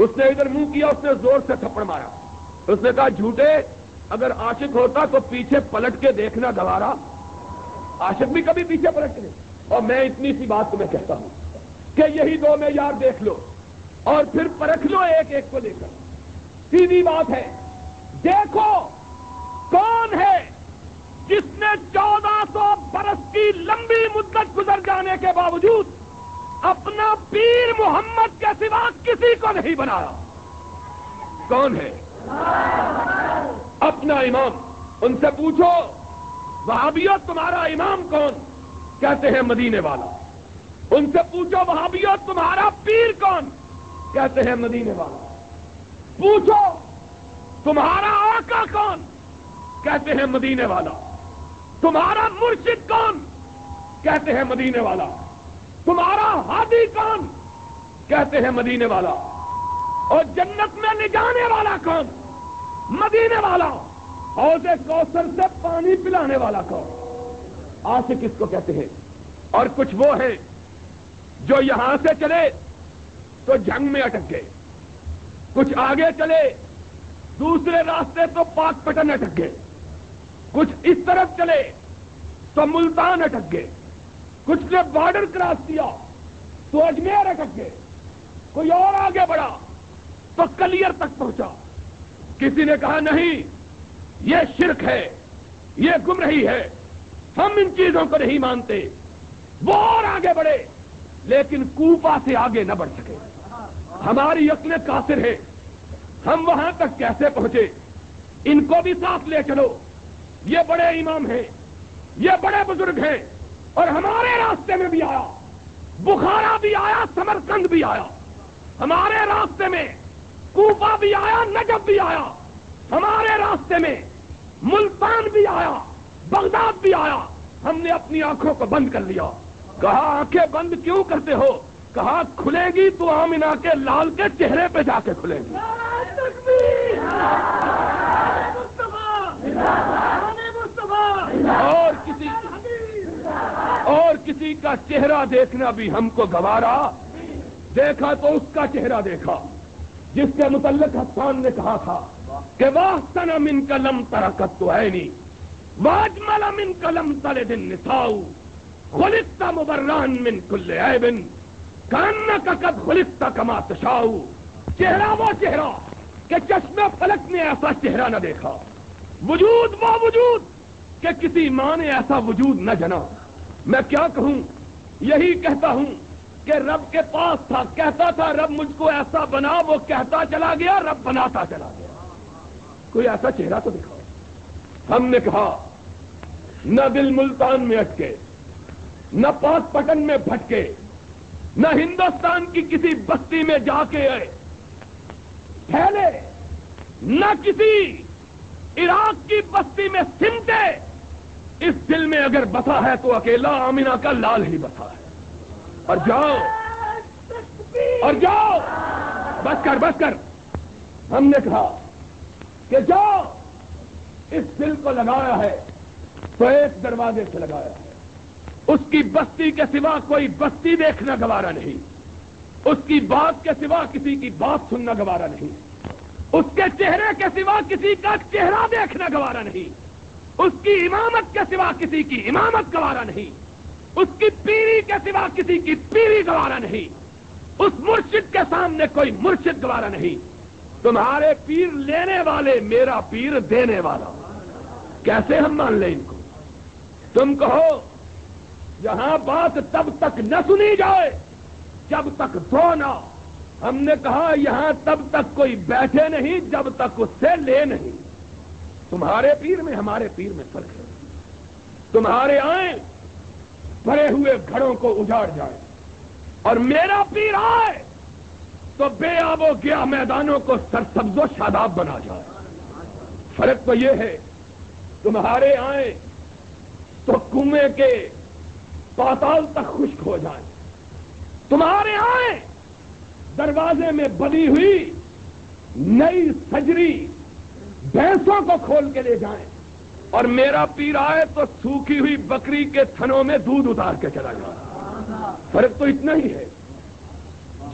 اس نے ادھر منہ کیا، اس نے زور سے تھپڑ مارا. اس نے کہا جھوٹے، اگر عاشق ہوتا تو پیچھے پلٹ کے دیکھنا گوارا. عاشق بھی کبھی پیچھے پلٹ کے نہیں. اور میں اتنی سی بات تمہیں کہتا ہوں کہ یہی دو معیار دیکھ لو اور پھر پرکھ لو ایک ایک کو لے کر. سیدھی بات ہے، دیکھو کون ہے جس نے 1400 برس کی لمبی مدت گزر جانے کے باوجود اپنا پیر محمد کے سوا کسی کو نہیں بنایا. کون ہے؟ اپنا امام. ان سے پوچھو وہابیوں تمہارا امام کون؟ کہتے ہیں مدینے والا. ان سے پوچھو وہابیوں تمہارا پیر کون؟ کہتے ہیں مدینے والا. پوچھو تمہارا آقا کون؟ کہتے ہیں مدینے والا. تمہارا مرشد کون؟ کہتے ہیں مدینے والا. تمہارا ہادی کون؟ کہتے ہیں مدینے والا. اور جنت میں لے جانے والا کون؟ مدینے والا. حوض کوثر سے پانی پلانے والا کون؟ عاشق کس کو کہتے ہیں؟ اور کچھ وہ ہیں جو یہاں سے چلے تو جنگ میں اٹک گئے، کچھ آگے چلے دوسرے راستے تو پاک پٹن اٹک گئے، کچھ اس طرف چلے تو ملتان اٹک گئے، کچھ نے بارڈر کراس کیا تو اجمیر اٹک گئے، کوئی اور آگے بڑھا تو کلیر تک پہنچا. کسی نے کہا نہیں یہ شرک ہے، یہ گمراہی ہے، ہم ان چیزوں کو نہیں مانتے. وہ اور آگے بڑھے لیکن کوفہ سے آگے نہ بڑھ سکے. ہماری عقلیں قاصر ہیں، ہم وہاں تک کیسے پہنچے؟ ان کو بھی ساتھ لے چلو. یہ بڑے امام ہیں، یہ بڑے بزرگ ہیں، اور ہمارے راستے میں بھی آیا، بخارا بھی آیا، سمرقند بھی آیا. ہمارے راستے میں کوفہ بھی آیا، نجف بھی آیا. ہمارے راستے میں ملتان بھی آیا، بغداد بھی آیا. ہم نے اپنی آنکھوں کو بند کر لیا. کہا آنکھیں بند کیوں کرتے ہو؟ کہا کھلے گی تو آمنہ کے لال کے چہرے پہ جا کے کھلے گی. اور کسی کا چہرہ دیکھنا بھی ہم کو گوارا. دیکھا تو اس کا چہرہ دیکھا جس کے متعلق حسان نے کہا تھا کہ واحسن من کلم ترکت عینی واجمل من کلم تلد النساء خلقت مبران من کل عیب کانک قد خلقت کما تشاء. چہرہ وہ چہرہ کہ چشم فلک نے ایسا چہرہ نہ دیکھا، وجود وہ وجود کہ کسی ماں نے ایسا وجود نہ جنا. میں کیا کہوں؟ یہی کہتا ہوں کہ رب کے پاس تھا، کہتا تھا رب مجھ کو ایسا بنا، وہ کہتا چلا گیا، رب بناتا چلا گیا. کوئی ایسا چہرہ تو دکھاؤ. ہم نے کہا نہ دل ملتان میں اٹکے، نہ پاک پٹن میں بھٹکے، نہ ہندوستان کی کسی بستی میں جا کے پھیلے، نہ کسی عراق کی بستی میں سمٹے. اس دل میں اگر بسا ہے تو اکیلا آمنہ کا لال ہی بسا ہے. اور جاؤ اور جاؤ، بس کر. ہم نے کہا کہ جاؤ، اس دل کو لگایا ہے تو ایک دروازے سے لگایا ہے. اس کی بستی کے سوا کوئی بستی دیکھنا گوارا نہیں، اس کی بات کے سوا کسی کی بات سننا گوارا نہیں، اس کے چہرے کے سوا کسی کا چہرہ دیکھنا گوارا نہیں، اس کی امامت کے سوا کسی کی امامت گوارا نہیں، اس کی پیری کے سوا کسی کی پیری گوارا نہیں، اس مرشد کے سامنے کوئی مرشد گوارا نہیں. تمہارے پیر لینے والے، میرا پیر دینے والا. کیسے ہم مان لیں ان کو؟ تم کہو یہاں بات تب تک نہ سنی جائے جب تک دو نہ. ہم نے کہا یہاں تب تک کوئی بیٹھے نہیں جب تک اس سے لے نہیں. تمہارے پیر میں ہمارے پیر میں فرق ہے. تمہارے آئیں بھرے ہوئے گھڑوں کو اجاڑ جائے اور میرا پیر آئے تو بے آب و گیا میدانوں کو سرسبز و شاداب بنا جائے. فرق تو یہ ہے تمہارے آئیں تو کنویں کے پاتال تک خشک ہو جائیں. تمہارے آئیں دروازے میں بنی ہوئی نئی سجری بھینسوں کو کھول کے لے جائیں، اور میرا پیر آئے تو سوکھی ہوئی بکری کے تھنوں میں دودھ اتار کے چلا جائے. فرق تو اتنا ہی ہے.